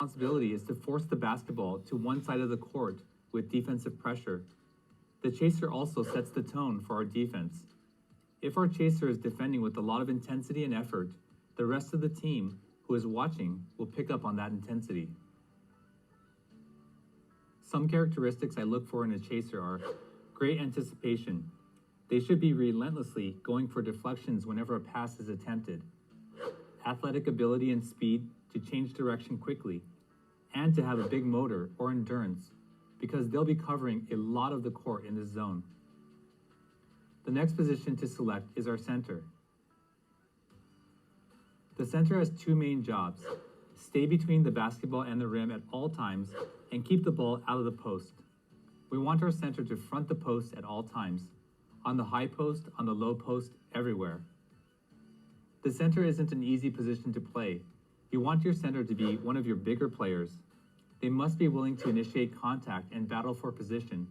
responsibility is to force the basketball to one side of the court with defensive pressure. The chaser also sets the tone for our defense. If our chaser is defending with a lot of intensity and effort, the rest of the team who is watching will pick up on that intensity. Some characteristics I look for in a chaser are great anticipation. They should be relentlessly going for deflections whenever a pass is attempted, athletic ability and speed to change direction quickly, and to have a big motor or endurance, because they'll be covering a lot of the court in this zone. The next position to select is our center. The center has two main jobs: stay between the basketball and the rim at all times and keep the ball out of the post. We want our center to front the post at all times, on the high post, on the low post, everywhere. The center isn't an easy position to play. You want your center to be one of your bigger players. They must be willing to initiate contact and battle for position.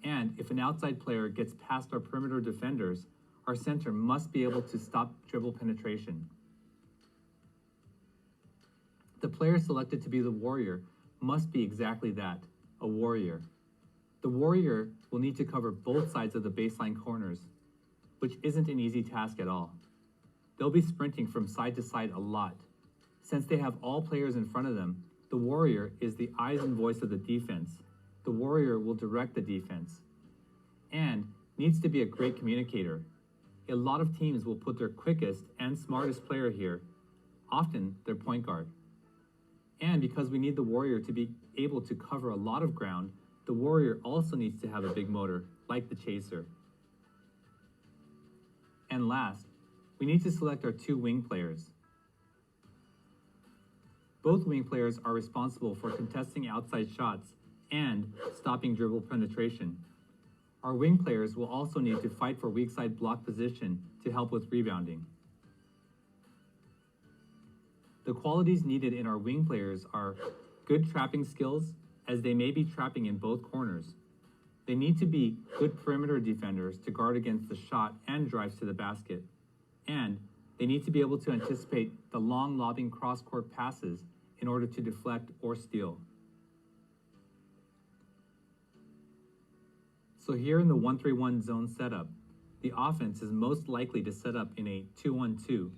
And if an outside player gets past our perimeter defenders, our center must be able to stop dribble penetration. The player selected to be the warrior must be exactly that, a warrior. The warrior will need to cover both sides of the baseline corners, which isn't an easy task at all. They'll be sprinting from side to side a lot. Since they have all players in front of them, the warrior is the eyes and voice of the defense. The warrior will direct the defense and needs to be a great communicator. A lot of teams will put their quickest and smartest player here, often their point guard. And because we need the warrior to be able to cover a lot of ground, the warrior also needs to have a big motor, like the chaser. And last, we need to select our two wing players. Both wing players are responsible for contesting outside shots and stopping dribble penetration. Our wing players will also need to fight for weak side block position to help with rebounding. The qualities needed in our wing players are good trapping skills, as they may be trapping in both corners. They need to be good perimeter defenders to guard against the shot and drives to the basket. And they need to be able to anticipate the long lobbing cross-court passes in order to deflect or steal. So here in the 1-3-1 zone setup, the offense is most likely to set up in a 2-1-2,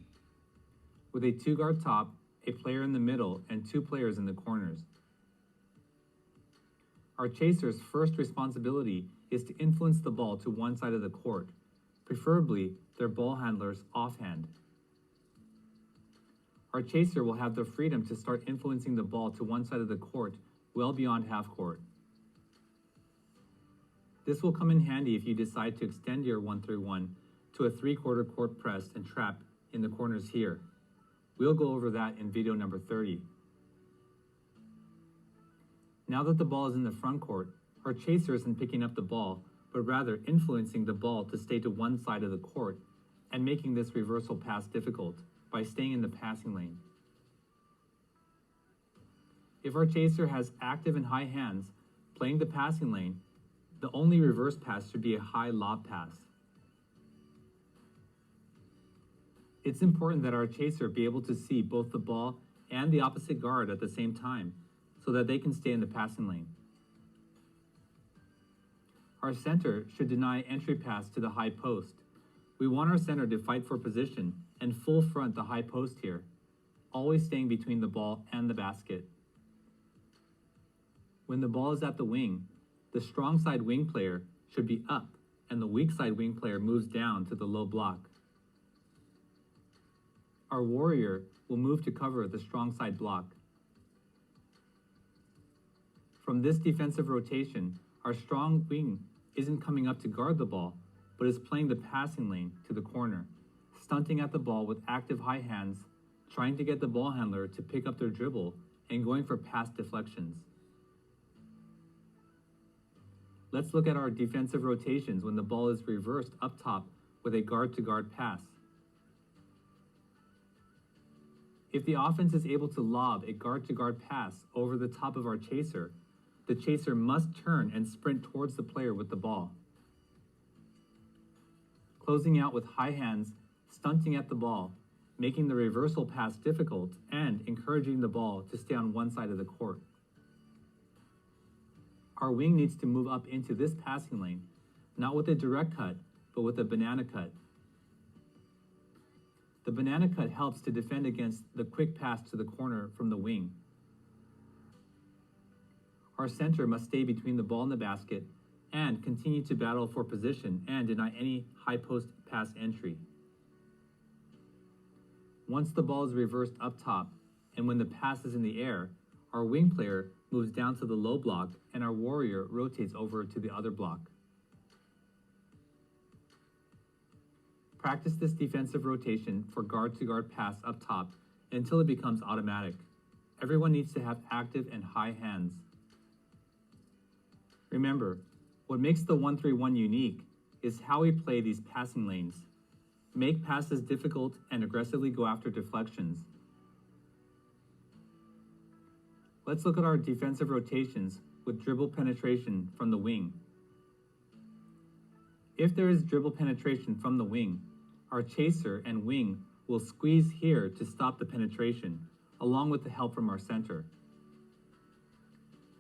with a two-guard top, a player in the middle, and two players in the corners. Our chaser's first responsibility is to influence the ball to one side of the court, preferably their ball handler's offhand. Our chaser will have the freedom to start influencing the ball to one side of the court well beyond half court. This will come in handy if you decide to extend your 1-3-1 to a 3/4 court press and trap in the corners here. We'll go over that in video number 30. Now that the ball is in the front court, our chaser isn't picking up the ball, but rather influencing the ball to stay to one side of the court and making this reversal pass difficult by staying in the passing lane. If our chaser has active and high hands playing the passing lane, the only reverse pass should be a high lob pass. It's important that our chaser be able to see both the ball and the opposite guard at the same time so that they can stay in the passing lane. Our center should deny entry pass to the high post. We want our center to fight for position and full front the high post here, always staying between the ball and the basket. When the ball is at the wing, the strong side wing player should be up and the weak side wing player moves down to the low block. Our warrior will move to cover the strong side block. From this defensive rotation, our strong wing isn't coming up to guard the ball, but is playing the passing lane to the corner, stunting at the ball with active high hands, trying to get the ball handler to pick up their dribble and going for pass deflections. Let's look at our defensive rotations when the ball is reversed up top with a guard-to-guard pass. If the offense is able to lob a guard-to-guard pass over the top of our chaser, the chaser must turn and sprint towards the player with the ball. Closing out with high hands, stunting at the ball, making the reversal pass difficult and encouraging the ball to stay on one side of the court. Our wing needs to move up into this passing lane, not with a direct cut, but with a banana cut. The banana cut helps to defend against the quick pass to the corner from the wing. Our center must stay between the ball and the basket and continue to battle for position and deny any high post pass entry. Once the ball is reversed up top and when the pass is in the air, our wing player moves down to the low block and our warrior rotates over to the other block. Practice this defensive rotation for guard-to-guard pass up top until it becomes automatic. Everyone needs to have active and high hands. Remember, what makes the 1-3-1 unique is how we play these passing lanes. Make passes difficult and aggressively go after deflections. Let's look at our defensive rotations with dribble penetration from the wing. If there is dribble penetration from the wing, our chaser and wing will squeeze here to stop the penetration, along with the help from our center.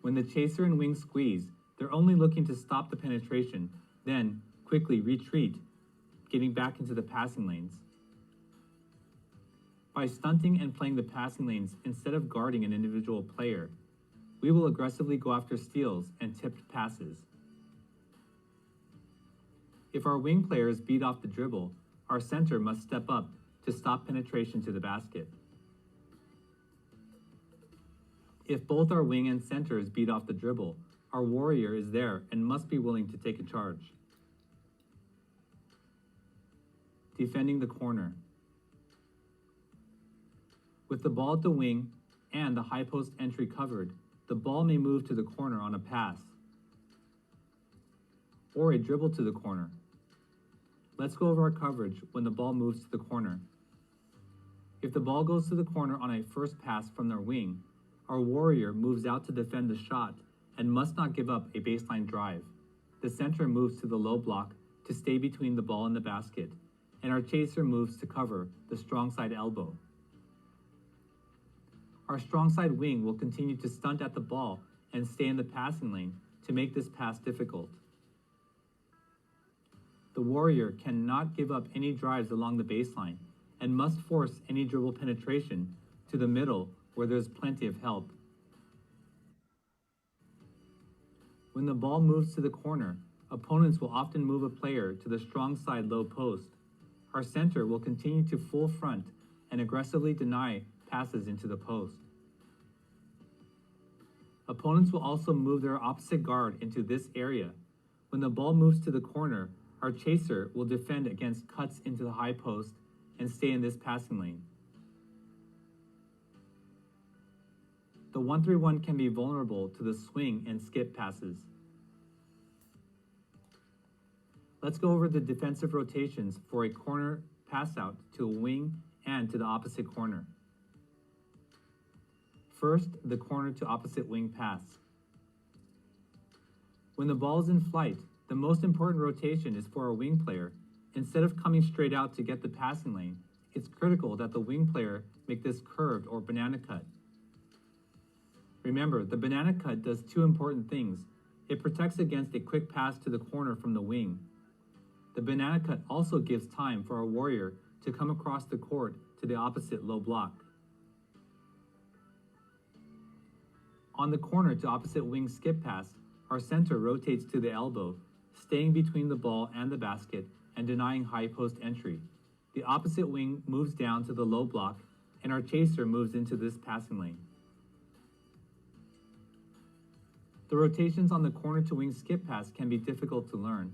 When the chaser and wing squeeze, they're only looking to stop the penetration, then quickly retreat, getting back into the passing lanes. By stunting and playing the passing lanes instead of guarding an individual player, we will aggressively go after steals and tipped passes. If our wing players beat off the dribble, our center must step up to stop penetration to the basket. If both our wing and centers beat off the dribble, our warrior is there and must be willing to take a charge. Defending the corner. With the ball at the wing and the high post entry covered, the ball may move to the corner on a pass or a dribble to the corner. Let's go over our coverage when the ball moves to the corner. If the ball goes to the corner on a first pass from their wing, our warrior moves out to defend the shot and must not give up a baseline drive. The center moves to the low block to stay between the ball and the basket, and our chaser moves to cover the strong side elbow. Our strong side wing will continue to stunt at the ball and stay in the passing lane to make this pass difficult. The warrior cannot give up any drives along the baseline and must force any dribble penetration to the middle where there's plenty of help. When the ball moves to the corner, opponents will often move a player to the strong side low post. Our center will continue to full front and aggressively deny passes into the post. Opponents will also move their opposite guard into this area. When the ball moves to the corner, our chaser will defend against cuts into the high post and stay in this passing lane. The 1-3-1 can be vulnerable to the swing and skip passes. Let's go over the defensive rotations for a corner pass out to a wing and to the opposite corner. First, the corner to opposite wing pass. When the ball is in flight, the most important rotation is for our wing player. Instead of coming straight out to get the passing lane, it's critical that the wing player make this curved or banana cut. Remember, the banana cut does two important things. It protects against a quick pass to the corner from the wing. The banana cut also gives time for our warrior to come across the court to the opposite low block. On the corner to opposite wing skip pass, our center rotates to the elbow, staying between the ball and the basket and denying high post entry. The opposite wing moves down to the low block and our chaser moves into this passing lane. The rotations on the corner to wing skip pass can be difficult to learn.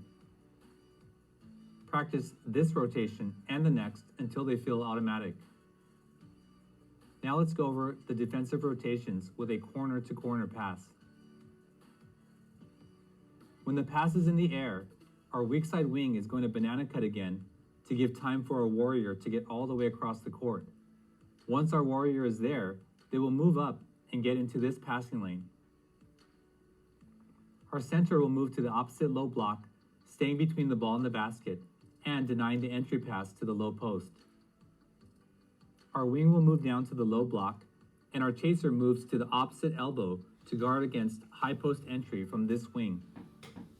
Practice this rotation and the next until they feel automatic. Now let's go over the defensive rotations with a corner to corner pass. When the pass is in the air, our weak side wing is going to banana cut again to give time for our warrior to get all the way across the court. Once our warrior is there, they will move up and get into this passing lane. Our center will move to the opposite low block, staying between the ball and the basket, and denying the entry pass to the low post. our wing will move down to the low block, and our chaser moves to the opposite elbow to guard against high post entry from this wing.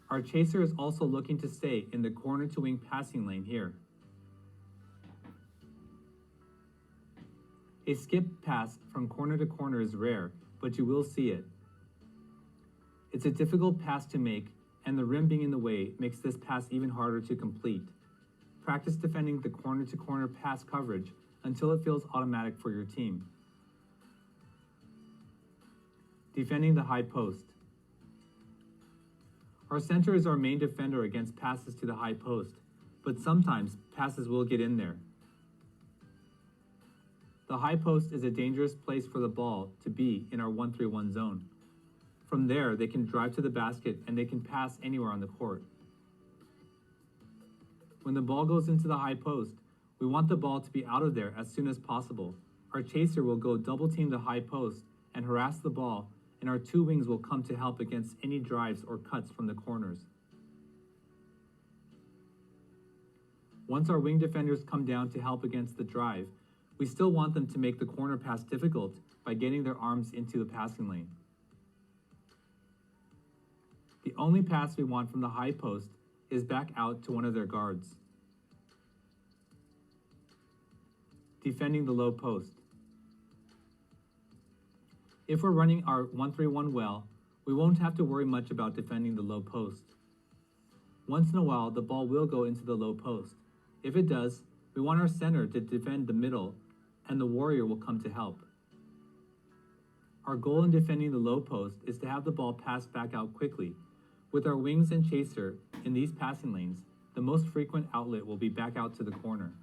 Our chaser is also looking to stay in the corner to wing passing lane here. A skip pass from corner to corner is rare, but you will see it. It's a difficult pass to make, and the rim being in the way makes this pass even harder to complete. Practice defending the corner to corner pass coverage until it feels automatic for your team. Defending the high post. Our center is our main defender against passes to the high post, but sometimes passes will get in there. The high post is a dangerous place for the ball to be in our 1-3-1 zone. From there, they can drive to the basket and they can pass anywhere on the court. When the ball goes into the high post, we want the ball to be out of there as soon as possible. Our chaser will go double team the high post and harass the ball, and our two wings will come to help against any drives or cuts from the corners. Once our wing defenders come down to help against the drive, we still want them to make the corner pass difficult by getting their arms into the passing lane. The only pass we want from the high post is back out to one of their guards. Defending the low post. If we're running our 1-3-1 well, we won't have to worry much about defending the low post. Once in a while, the ball will go into the low post. If it does, we want our center to defend the middle, and the warrior will come to help. Our goal in defending the low post is to have the ball pass back out quickly. With our wings and chaser in these passing lanes, the most frequent outlet will be back out to the corner.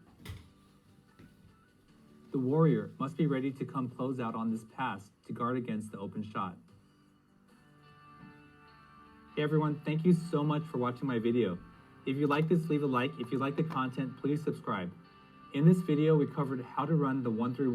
The warrior must be ready to come close out on this pass to guard against the open shot. Hey everyone, thank you so much for watching my video. If you like this, leave a like. If you like the content, please subscribe. In this video, we covered how to run the 1-3-1